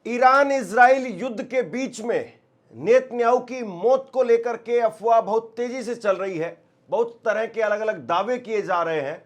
Iran Israel युद्ध के बीच में नेतन्याहू की मौत को लेकर के अफवाह बहुत तेजी से चल रही है। बहुत तरह के अलग अलग दावे किए जा रहे हैं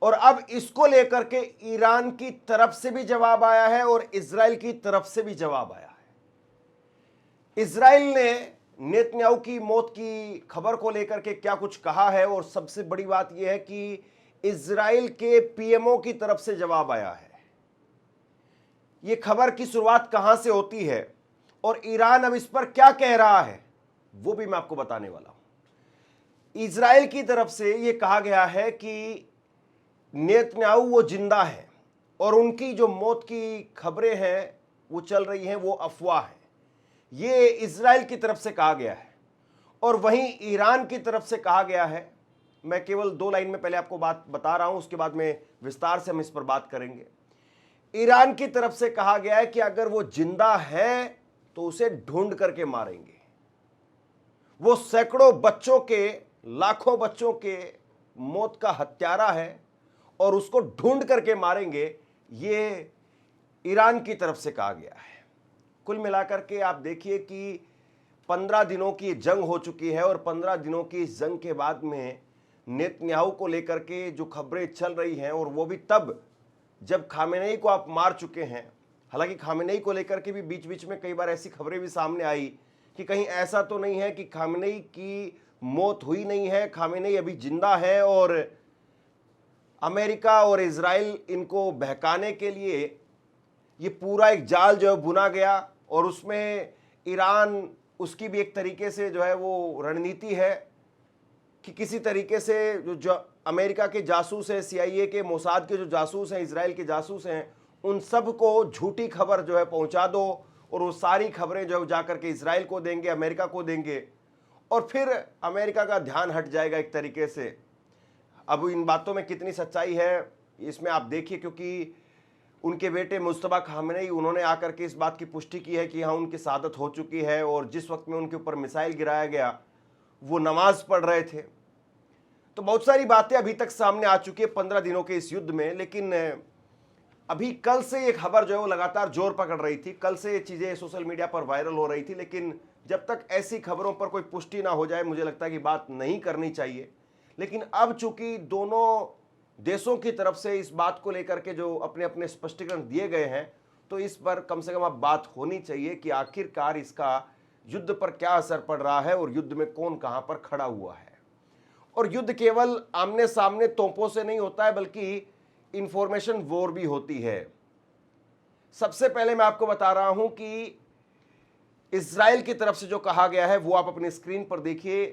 और अब इसको लेकर के ईरान की तरफ से भी जवाब आया है और इजराइल की तरफ से भी जवाब आया है। इजराइल ने नेतन्याहू की मौत की खबर को लेकर के क्या कुछ कहा है और सबसे बड़ी बात यह है कि इजराइल के पीएमओ की तरफ से जवाब आया है। यह खबर की शुरुआत कहां से होती है और ईरान अब इस पर क्या कह रहा है वो भी मैं आपको बताने वाला हूं। इजराइल की तरफ से यह कहा गया है कि नेतन्याहू वो जिंदा है और उनकी जो मौत की खबरें हैं वो चल रही हैं वो अफवाह है। ये इजराइल की तरफ से कहा गया है और वहीं ईरान की तरफ से कहा गया है। मैं केवल 2 लाइन में पहले आपको बात बता रहा हूं, उसके बाद में विस्तार से हम इस पर बात करेंगे। ईरान की तरफ से कहा गया है कि अगर वो जिंदा है तो उसे ढूंढ करके मारेंगे। वो सैकड़ों बच्चों के, लाखों बच्चों के मौत का हत्यारा है और उसको ढूंढ करके मारेंगे, ये ईरान की तरफ से कहा गया है। कुल मिलाकर के आप देखिए कि 15 दिनों की जंग हो चुकी है और 15 दिनों की इस जंग के बाद में नेतन्याहू को लेकर के जो खबरें चल रही हैं, और वो भी तब जब खामेनेई को आप मार चुके हैं। हालांकि खामेनेई को लेकर के भी बीच बीच में कई बार ऐसी खबरें भी सामने आई कि कहीं ऐसा तो नहीं है कि खामेनेई की मौत हुई नहीं है, खामेनेई अभी जिंदा है और अमेरिका और इजराइल इनको बहकाने के लिए ये पूरा एक जाल जो है बुना गया और उसमें ईरान, उसकी भी एक तरीके से जो है वो रणनीति है कि किसी तरीके से जो अमेरिका के जासूस हैं, CIA के, मोसाद के जो जासूस हैं, इजराइल के जासूस हैं, उन सब को झूठी खबर जो है पहुंचा दो और वो सारी खबरें जो है जाकर के इजराइल को देंगे, अमेरिका को देंगे और फिर अमेरिका का ध्यान हट जाएगा एक तरीके से। अब इन बातों में कितनी सच्चाई है इसमें आप देखिए, क्योंकि उनके बेटे मुस्तफा खामेनेई, उन्होंने आकर के इस बात की पुष्टि की है कि हाँ उनकी शहादत हो चुकी है और जिस वक्त में उनके ऊपर मिसाइल गिराया गया वो नमाज पढ़ रहे थे। तो बहुत सारी बातें अभी तक सामने आ चुकी है 15 दिनों के इस युद्ध में। लेकिन अभी कल से ये खबर जो है वो लगातार जोर पकड़ रही थी, कल से ये चीज़ें सोशल मीडिया पर वायरल हो रही थी, लेकिन जब तक ऐसी खबरों पर कोई पुष्टि ना हो जाए मुझे लगता है कि बात नहीं करनी चाहिए। लेकिन अब चूंकि दोनों देशों की तरफ से इस बात को लेकर के जो अपने अपने स्पष्टीकरण दिए गए हैं, तो इस पर कम से कम अब बात होनी चाहिए कि आखिरकार इसका युद्ध पर क्या असर पड़ रहा है और युद्ध में कौन कहां पर खड़ा हुआ है। और युद्ध केवल आमने सामने तोपों से नहीं होता है, बल्कि इंफॉर्मेशन वॉर भी होती है। सबसे पहले मैं आपको बता रहा हूं कि इजराइल की तरफ से जो कहा गया है वो आप अपनी स्क्रीन पर देखिए।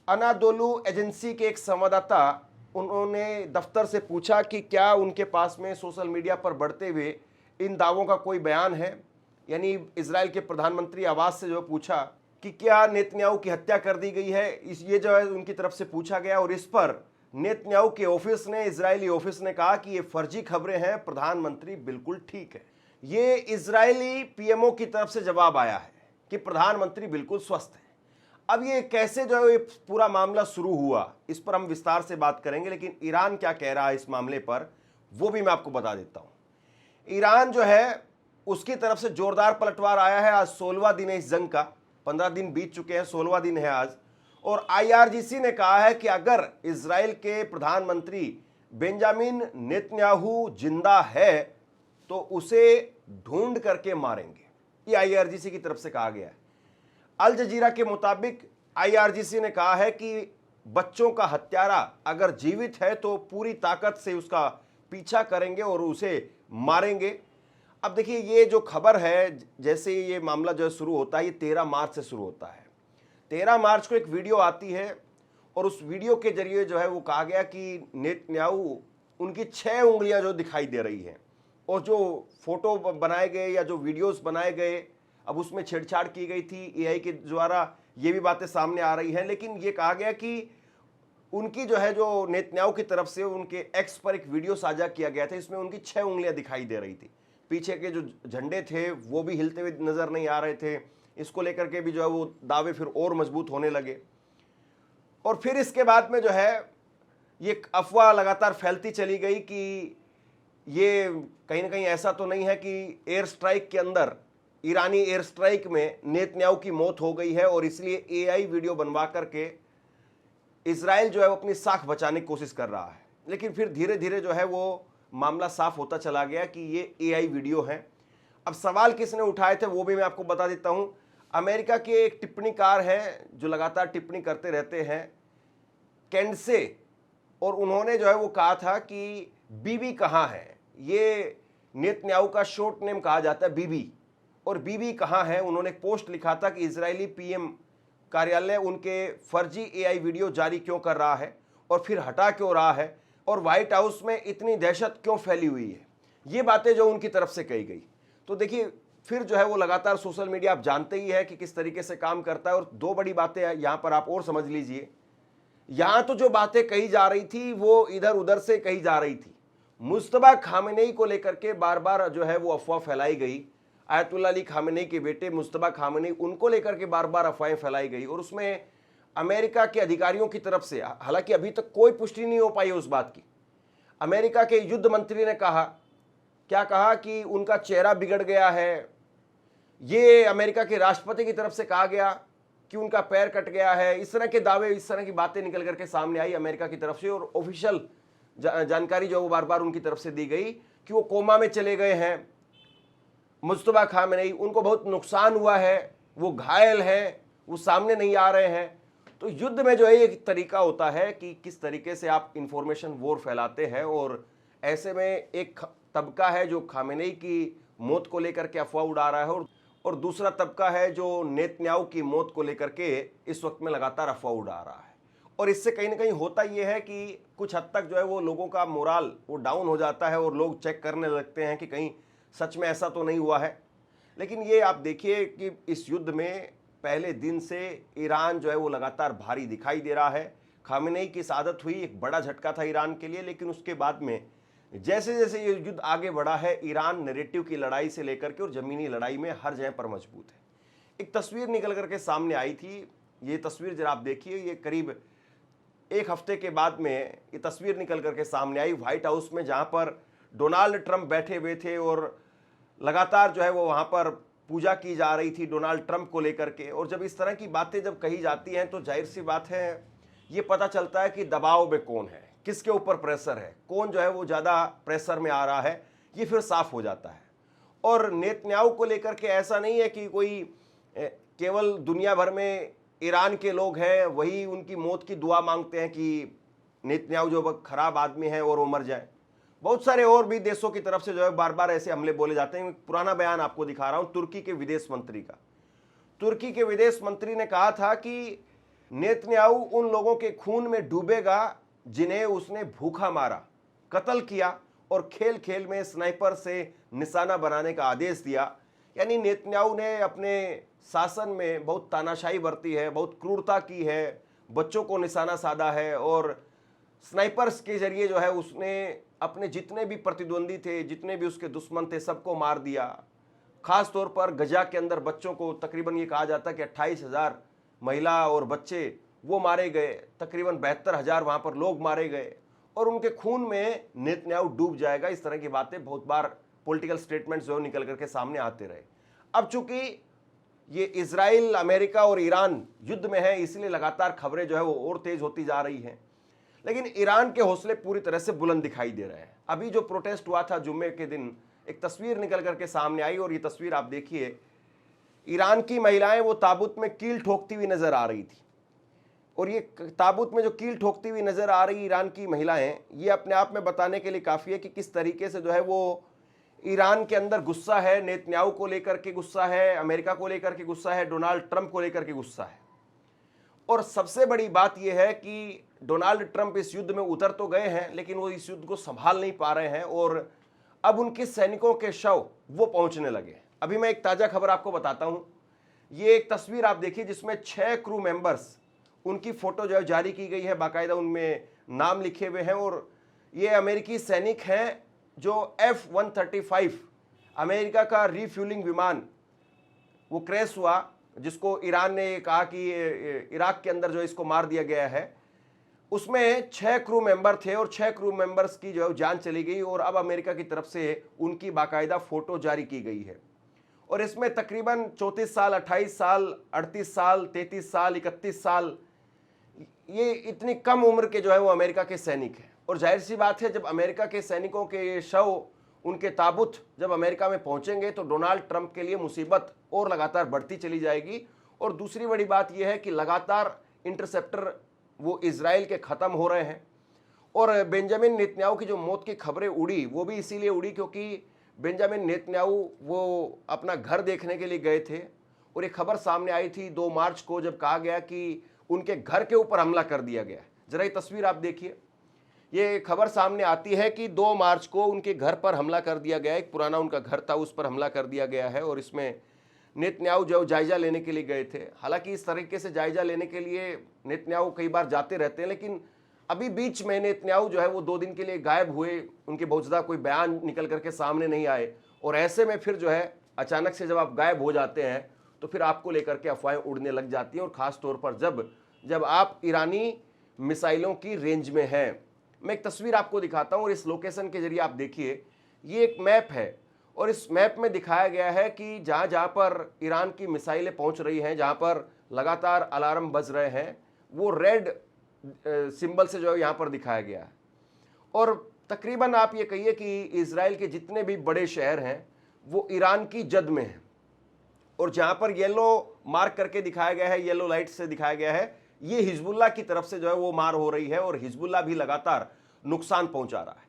अनादोलू एजेंसी के एक संवाददाता, उन्होंने दफ्तर से पूछा कि क्या उनके पास में सोशल मीडिया पर बढ़ते हुए इन दावों का कोई बयान है। यानी इजराइल के प्रधानमंत्री आवास से जो पूछा कि क्या नेतन्याहू की हत्या कर दी गई है, ये जो है उनकी तरफ से पूछा गया। और इस पर नेतन्याहू के ऑफिस ने, इजरायली ऑफिस ने कहा कि ये फर्जी खबरें हैं, प्रधानमंत्री बिल्कुल ठीक है। ये इजरायली पीएमओ की तरफ से जवाब आया है कि प्रधानमंत्री बिल्कुल स्वस्थ है। अब ये कैसे जो है ये पूरा मामला शुरू हुआ, इस पर हम विस्तार से बात करेंगे, लेकिन ईरान क्या कह रहा है इस मामले पर वो भी मैं आपको बता देता हूं। ईरान जो है उसकी तरफ से जोरदार पलटवार आया है। आज 16वां दिन है इस जंग का, 15 दिन बीत चुके हैं, 16वां दिन है आज। और IRGC ने कहा है कि अगर इजराइल के प्रधानमंत्री बेंजामिन नेतन्याहू जिंदा है तो उसे ढूंढ करके मारेंगे। ये IRGC की तरफ से कहा गया है। अल जजीरा के मुताबिक IRGC ने कहा है कि बच्चों का हत्यारा अगर जीवित है तो पूरी ताकत से उसका पीछा करेंगे और उसे मारेंगे। अब देखिए ये जो खबर है, जैसे ये मामला जो शुरू होता है, ये 13 मार्च से शुरू होता है। 13 मार्च को एक वीडियो आती है और उस वीडियो के जरिए जो है वो कहा गया कि नेतन्याहू, उनकी 6 उंगलियां जो दिखाई दे रही हैं और जो फोटो बनाए गए या जो वीडियोस बनाए गए, अब उसमें छेड़छाड़ की गई थी AI के द्वारा, ये भी बातें सामने आ रही हैं। लेकिन ये कहा गया कि उनकी जो है, जो नेतन्याहू की तरफ से उनके एक्स पर एक वीडियो साझा किया गया था, इसमें उनकी 6 उंगलियां दिखाई दे रही थी। पीछे के जो झंडे थे वो भी हिलते हुए नजर नहीं आ रहे थे। इसको लेकर के भी जो है वो दावे फिर और मजबूत होने लगे। और फिर इसके बाद में जो है ये अफवाह लगातार फैलती चली गई कि ये कहीं ना कहीं ऐसा तो नहीं है कि एयर स्ट्राइक के अंदर ईरानी एयर स्ट्राइक में नेतन्याहू की मौत हो गई है और इसलिए एआई वीडियो बनवा करके इजराइल जो है वो अपनी साख बचाने की कोशिश कर रहा है। लेकिन फिर धीरे धीरे जो है वो मामला साफ होता चला गया कि ये एआई वीडियो है। अब सवाल किसने उठाए थे वो भी मैं आपको बता देता हूं। अमेरिका के एक टिप्पणीकार हैं जो लगातार टिप्पणी करते रहते हैं, कैंडसे, और उन्होंने जो है वो कहा था कि बीबी कहाँ है। ये नेतन्याहू का शॉर्ट नेम कहा जाता है बीबी, और बीबी कहाँ है। उन्होंने एक पोस्ट लिखा था कि इजरायली पीएम कार्यालय उनके फर्जी एआई वीडियो जारी क्यों कर रहा है और फिर हटा क्यों रहा है, और व्हाइट हाउस में इतनी दहशत क्यों फैली हुई है। ये बातें जो उनकी तरफ से कही गई। तो देखिए फिर जो है वो लगातार सोशल मीडिया आप जानते ही है कि किस तरीके से काम करता है। और दो बड़ी बातें यहां पर आप और समझ लीजिए। यहां तो जो बातें कही जा रही थी वो इधर उधर से कही जा रही थी। मुज्तबा खामेनेई को लेकर के बार बार जो है वो अफवाह फैलाई गई। आयतुल्लाह अली खामेनेई के बेटे मुज्तबा खामेनेई, उनको लेकर के बार बार अफवाहें फैलाई गई। और उसमें अमेरिका के अधिकारियों की तरफ से, हालांकि अभी तक कोई पुष्टि नहीं हो पाई उस बात की, अमेरिका के युद्ध मंत्री ने कहा, क्या कहा कि उनका चेहरा बिगड़ गया है। ये अमेरिका के राष्ट्रपति की तरफ से कहा गया कि उनका पैर कट गया है। इस तरह के दावे, इस तरह की बातें निकल करके सामने आई अमेरिका की तरफ से। और ऑफिशियल जानकारी जो वो बार बार उनकी तरफ से दी गई कि वो कोमा में चले गए हैं मुज्तबा खामेनेई, उनको बहुत नुकसान हुआ है, वो घायल हैं, वो सामने नहीं आ रहे हैं। तो युद्ध में जो है एक तरीका होता है कि किस तरीके से आप इंफॉर्मेशन वॉर फैलाते हैं। और ऐसे में एक तबका है जो खामेनेई की मौत को लेकर के अफवाह उड़ा रहा है, और दूसरा तबका है जो नेतन्याहू की मौत को लेकर के इस वक्त में लगातार अफवाह उड़ा रहा है। और इससे कहीं ना कहीं होता यह है कि कुछ हद तक जो है वो लोगों का मोराल वो डाउन हो जाता है और लोग चेक करने लगते हैं कि कहीं सच में ऐसा तो नहीं हुआ है। लेकिन ये आप देखिए कि इस युद्ध में पहले दिन से ईरान जो है वो लगातार भारी दिखाई दे रहा है। खामेनेई की शहादत हुई, एक बड़ा झटका था ईरान के लिए। लेकिन उसके बाद में जैसे जैसे ये युद्ध आगे बढ़ा है, ईरान नैरेटिव की लड़ाई से लेकर के और ज़मीनी लड़ाई में हर जगह पर मजबूत है। एक तस्वीर निकल करके सामने आई थी, ये तस्वीर जरा आप देखिए। ये करीब एक हफ्ते के बाद में ये तस्वीर निकल करके सामने आई व्हाइट हाउस में, जहाँ पर डोनाल्ड ट्रंप बैठे हुए थे और लगातार जो है वो वहाँ पर पूजा की जा रही थी डोनाल्ड ट्रंप को लेकर के। और जब इस तरह की बातें जब कही जाती हैं तो जाहिर सी बात है ये पता चलता है कि दबाव में कौन है, किसके ऊपर प्रेशर है, कौन जो है वो ज़्यादा प्रेशर में आ रहा है, ये फिर साफ हो जाता है। और नेतन्याहू को लेकर के ऐसा नहीं है कि कोई केवल दुनिया भर में ईरान के लोग हैं वही उनकी मौत की दुआ मांगते हैं कि नेतन्याहू जो खराब आदमी है और वो मर जाए। बहुत सारे और भी देशों की तरफ से जो है बार बार ऐसे हमले बोले जाते हैं। पुराना बयान आपको दिखा रहा हूं तुर्की के विदेश मंत्री का। तुर्की के विदेश मंत्री ने कहा था कि नेतन्याहू उन लोगों के खून में डूबेगा जिन्हें उसने भूखा मारा, कत्ल किया और खेल खेल में स्नाइपर से निशाना बनाने का आदेश दिया। यानी नेतन्याहू ने अपने शासन में बहुत तानाशाही बरती है, बहुत क्रूरता की है, बच्चों को निशाना साधा है और स्नाइपर्स के जरिए जो है उसने अपने जितने भी प्रतिद्वंदी थे, जितने भी उसके दुश्मन थे, सबको मार दिया। खास तौर पर गजा के अंदर बच्चों को, तकरीबन ये कहा जाता है कि 28,000 महिला और बच्चे वो मारे गए, तकरीबन 72,000 वहाँ पर लोग मारे गए और उनके खून में नेतन्याहू डूब जाएगा। इस तरह की बातें बहुत बार पॉलिटिकल स्टेटमेंट्स जो निकल करके सामने आते रहे। अब चूंकि ये इजराइल, अमेरिका और ईरान युद्ध में है, इसलिए लगातार खबरें जो है वो और तेज होती जा रही हैं। लेकिन ईरान के हौसले पूरी तरह से बुलंद दिखाई दे रहे हैं। अभी जो प्रोटेस्ट हुआ था जुम्मे के दिन, एक तस्वीर निकल करके सामने आई और ये तस्वीर आप देखिए। ईरान की महिलाएं वो ताबूत में कील ठोकती हुई नजर आ रही थी और ये ताबूत में जो कील ठोकती हुई नजर आ रही ईरान की महिलाएं, ये अपने आप में बताने के लिए काफ़ी है कि किस तरीके से जो है वो ईरान के अंदर गुस्सा है, नेतन्याहू को लेकर के गुस्सा है, अमेरिका को लेकर के गुस्सा है, डोनाल्ड ट्रंप को लेकर के गुस्सा है। और सबसे बड़ी बात यह है कि डोनाल्ड ट्रंप इस युद्ध में उतर तो गए हैं लेकिन वो इस युद्ध को संभाल नहीं पा रहे हैं और अब उनके सैनिकों के शव वो पहुंचने लगे। अभी मैं एक ताज़ा खबर आपको बताता हूं। ये एक तस्वीर आप देखिए जिसमें 6 क्रू मेंबर्स, उनकी फ़ोटो जो है जारी की गई है, बाकायदा उनमें नाम लिखे हुए हैं और ये अमेरिकी सैनिक हैं जो F-135 अमेरिका का रिफ्यूलिंग विमान वो क्रैश हुआ, जिसको ईरान ने कहा कि इराक के अंदर जो इसको मार दिया गया है, उसमें 6 क्रू मेंबर थे और 6 क्रू मेंबर्स की जो है जान चली गई और अब अमेरिका की तरफ से उनकी बाकायदा फ़ोटो जारी की गई है। और इसमें तकरीबन 34 साल, 28 साल, 38 साल, 33 साल, 31 साल, ये इतनी कम उम्र के जो है वो अमेरिका के सैनिक हैं। और जाहिर सी बात है, जब अमेरिका के सैनिकों के ये शव, उनके ताबूत जब अमेरिका में पहुंचेंगे तो डोनाल्ड ट्रंप के लिए मुसीबत और लगातार बढ़ती चली जाएगी। और दूसरी बड़ी बात यह है कि लगातार इंटरसेप्टर वो इजराइल के ख़त्म हो रहे हैं। और बेंजामिन नेतन्याहू की जो मौत की खबरें उड़ी, वो भी इसीलिए उड़ी क्योंकि बेंजामिन नेतन्याहू वो अपना घर देखने के लिए गए थे और ये खबर सामने आई थी 2 मार्च को, जब कहा गया कि उनके घर के ऊपर हमला कर दिया गया। जरा ये तस्वीर आप देखिए, ये खबर सामने आती है कि 2 मार्च को उनके घर पर हमला कर दिया गया। एक पुराना उनका घर था, उस पर हमला कर दिया गया है। और इसमें नेतन्याहू जो जायजा लेने के लिए गए थे। हालांकि इस तरीके से जायजा लेने के लिए नेतन्याहू कई बार जाते रहते हैं, लेकिन अभी बीच में नेतन्याहू जो है वो 2 दिन के लिए गायब हुए, उनके बहुत ज़्यादा कोई बयान निकल करके सामने नहीं आए। और ऐसे में फिर जो है अचानक से जब आप गायब हो जाते हैं तो फिर आपको लेकर के अफवाहें उड़ने लग जाती हैं। और ख़ास तौर पर जब आप ईरानी मिसाइलों की रेंज में हैं। मैं एक तस्वीर आपको दिखाता हूँ और इस लोकेशन के जरिए आप देखिए, ये एक मैप है और इस मैप में दिखाया गया है कि जहाँ जहाँ पर ईरान की मिसाइलें पहुँच रही हैं, जहाँ पर लगातार अलार्म बज रहे हैं, वो रेड सिंबल से जो है यहाँ पर दिखाया गया है। और तकरीबन आप ये कहिए कि इजराइल के जितने भी बड़े शहर हैं वो ईरान की जद में हैं। और जहाँ पर येलो मार्क करके दिखाया गया है, येलो लाइट से दिखाया गया है, ये हिजबुल्लाह की तरफ से जो है वो मार हो रही है और हिजबुल्लाह भी लगातार नुकसान पहुंचा रहा है।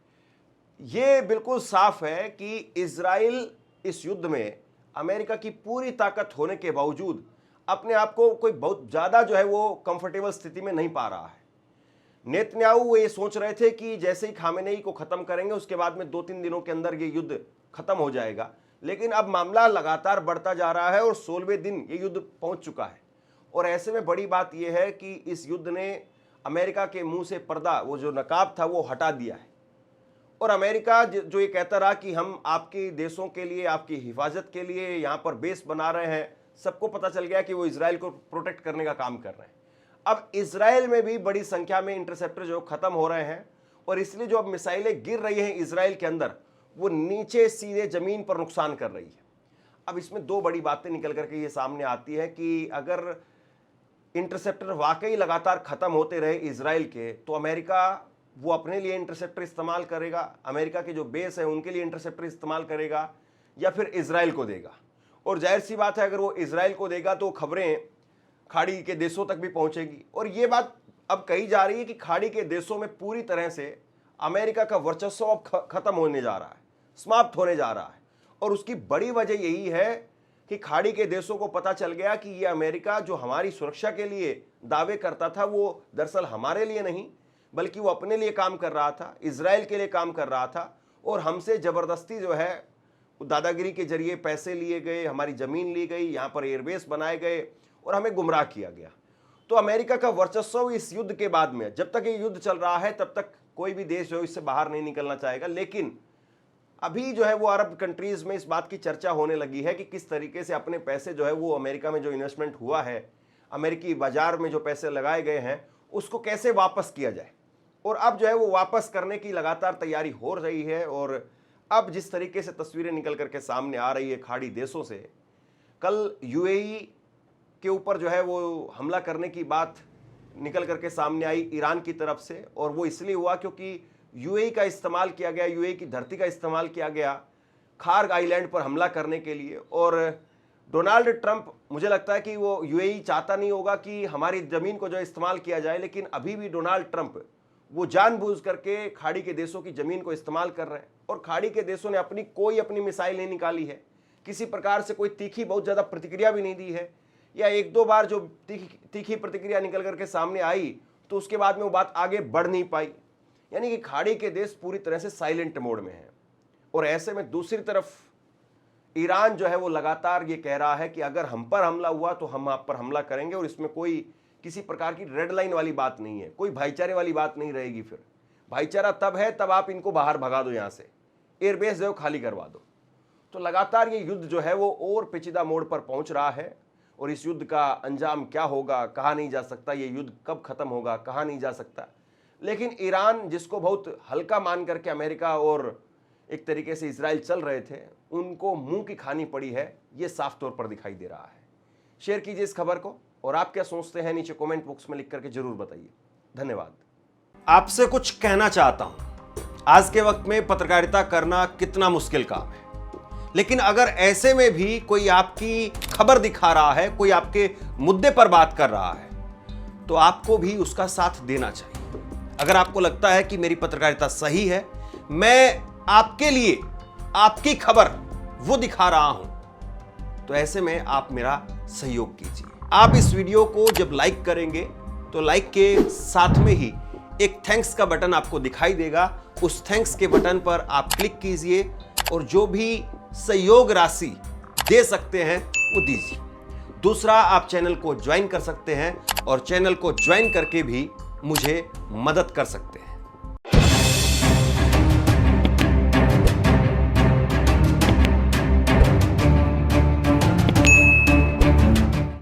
ये बिल्कुल साफ है कि इजराइल इस युद्ध में अमेरिका की पूरी ताकत होने के बावजूद अपने आप को कोई बहुत ज़्यादा जो है वो कंफर्टेबल स्थिति में नहीं पा रहा है। नेतन्याहू वो ये सोच रहे थे कि जैसे ही खामेनेई को ख़त्म करेंगे उसके बाद में 2-3 दिनों के अंदर ये युद्ध ख़त्म हो जाएगा, लेकिन अब मामला लगातार बढ़ता जा रहा है और 16वें दिन ये युद्ध पहुंच चुका है। और ऐसे में बड़ी बात यह है कि इस युद्ध ने अमेरिका के मुंह से पर्दा, वो जो नकाब था, वो हटा दिया है। और अमेरिका जो ये कहता रहा कि हम आपके देशों के लिए, आपकी हिफाजत के लिए यहाँ पर बेस बना रहे हैं, सबको पता चल गया कि वो इजराइल को प्रोटेक्ट करने का काम कर रहे हैं। अब इजराइल में भी बड़ी संख्या में इंटरसेप्टर जो खत्म हो रहे हैं और इसलिए जो अब मिसाइलें गिर रही हैं इजराइल के अंदर, वो नीचे सीधे जमीन पर नुकसान कर रही है। अब इसमें 2 बड़ी बातें निकल करके ये सामने आती है कि अगर इंटरसेप्टर वाकई लगातार खत्म होते रहे इजराइल के, तो अमेरिका वो अपने लिए इंटरसेप्टर इस्तेमाल करेगा, अमेरिका के जो बेस है उनके लिए इंटरसेप्टर इस्तेमाल करेगा, या फिर इजराइल को देगा। और जाहिर सी बात है, अगर वो इजराइल को देगा तो खबरें खाड़ी के देशों तक भी पहुंचेगी। और ये बात अब कही जा रही है कि खाड़ी के देशों में पूरी तरह से अमेरिका का वर्चस्व अब खत्म होने जा रहा है, समाप्त होने जा रहा है। और उसकी बड़ी वजह यही है कि खाड़ी के देशों को पता चल गया कि ये अमेरिका जो हमारी सुरक्षा के लिए दावे करता था, वो दरअसल हमारे लिए नहीं, बल्कि वो अपने लिए काम कर रहा था, इजराइल के लिए काम कर रहा था। और हमसे ज़बरदस्ती जो है दादागिरी के जरिए पैसे लिए गए, हमारी ज़मीन ली गई, यहाँ पर एयरबेस बनाए गए और हमें गुमराह किया गया। तो अमेरिका का वर्चस्व इस युद्ध के बाद में, जब तक ये युद्ध चल रहा है तब तक कोई भी देश जो है इससे बाहर नहीं निकलना चाहेगा। लेकिन अभी जो है वो अरब कंट्रीज़ में इस बात की चर्चा होने लगी है कि किस तरीके से अपने पैसे जो है वो अमेरिका में जो इन्वेस्टमेंट हुआ है, अमेरिकी बाजार में जो पैसे लगाए गए हैं, उसको कैसे वापस किया जाए। और अब जो है वो वापस करने की लगातार तैयारी हो रही है। और अब जिस तरीके से तस्वीरें निकल करके सामने आ रही है खाड़ी देशों से, कल यूएई के ऊपर जो है वो हमला करने की बात निकल करके सामने आई ईरान की तरफ से। और वो इसलिए हुआ क्योंकि यूएई का इस्तेमाल किया गया, यूएई की धरती का इस्तेमाल किया गया खार्ग आइलैंड पर हमला करने के लिए। और डोनाल्ड ट्रंप, मुझे लगता है कि वो यूएई चाहता नहीं होगा कि हमारी ज़मीन को जो इस्तेमाल किया जाए, लेकिन अभी भी डोनाल्ड ट्रंप वो जानबूझ करके खाड़ी के देशों की ज़मीन को इस्तेमाल कर रहे हैं। और खाड़ी के देशों ने अपनी मिसाइल नहीं निकाली है, किसी प्रकार से कोई तीखी बहुत ज़्यादा प्रतिक्रिया भी नहीं दी है, या 1-2 बार जो तीखी प्रतिक्रिया निकल करके सामने आई तो उसके बाद में वो बात आगे बढ़ नहीं पाई। यानी कि खाड़ी के देश पूरी तरह से साइलेंट मोड में हैं। और ऐसे में दूसरी तरफ ईरान जो है वो लगातार ये कह रहा है कि अगर हम पर हमला हुआ तो हम आप पर हमला करेंगे। और इसमें कोई किसी प्रकार की रेड लाइन वाली बात नहीं है, कोई भाईचारे वाली बात नहीं रहेगी। फिर भाईचारा तब है तब आप इनको बाहर भगा दो, यहाँ से एयरबेस जो खाली करवा दो। तो लगातार ये युद्ध जो है वो और पेचीदा मोड़ पर पहुंच रहा है। और इस युद्ध का अंजाम क्या होगा कहा नहीं जा सकता, ये युद्ध कब खत्म होगा कहा नहीं जा सकता। लेकिन ईरान, जिसको बहुत हल्का मान करके अमेरिका और एक तरीके से इजराइल चल रहे थे, उनको मुंह की खानी पड़ी है, ये साफ तौर पर दिखाई दे रहा है। शेयर कीजिए इस खबर को, और आप क्या सोचते हैं नीचे कमेंट बॉक्स में लिख करके जरूर बताइए। धन्यवाद। आपसे कुछ कहना चाहता हूं, आज के वक्त में पत्रकारिता करना कितना मुश्किल काम है, लेकिन अगर ऐसे में भी कोई आपकी खबर दिखा रहा है, कोई आपके मुद्दे पर बात कर रहा है, तो आपको भी उसका साथ देना चाहिए। अगर आपको लगता है कि मेरी पत्रकारिता सही है, मैं आपके लिए आपकी खबर वो दिखा रहा हूं, तो ऐसे में आप मेरा सहयोग कीजिए। आप इस वीडियो को जब लाइक करेंगे तो लाइक के साथ में ही एक थैंक्स का बटन आपको दिखाई देगा। उस थैंक्स के बटन पर आप क्लिक कीजिए और जो भी सहयोग राशि दे सकते हैं वो दीजिए। दूसरा, आप चैनल को ज्वाइन कर सकते हैं और चैनल को ज्वाइन करके भी मुझे मदद कर सकते हैं।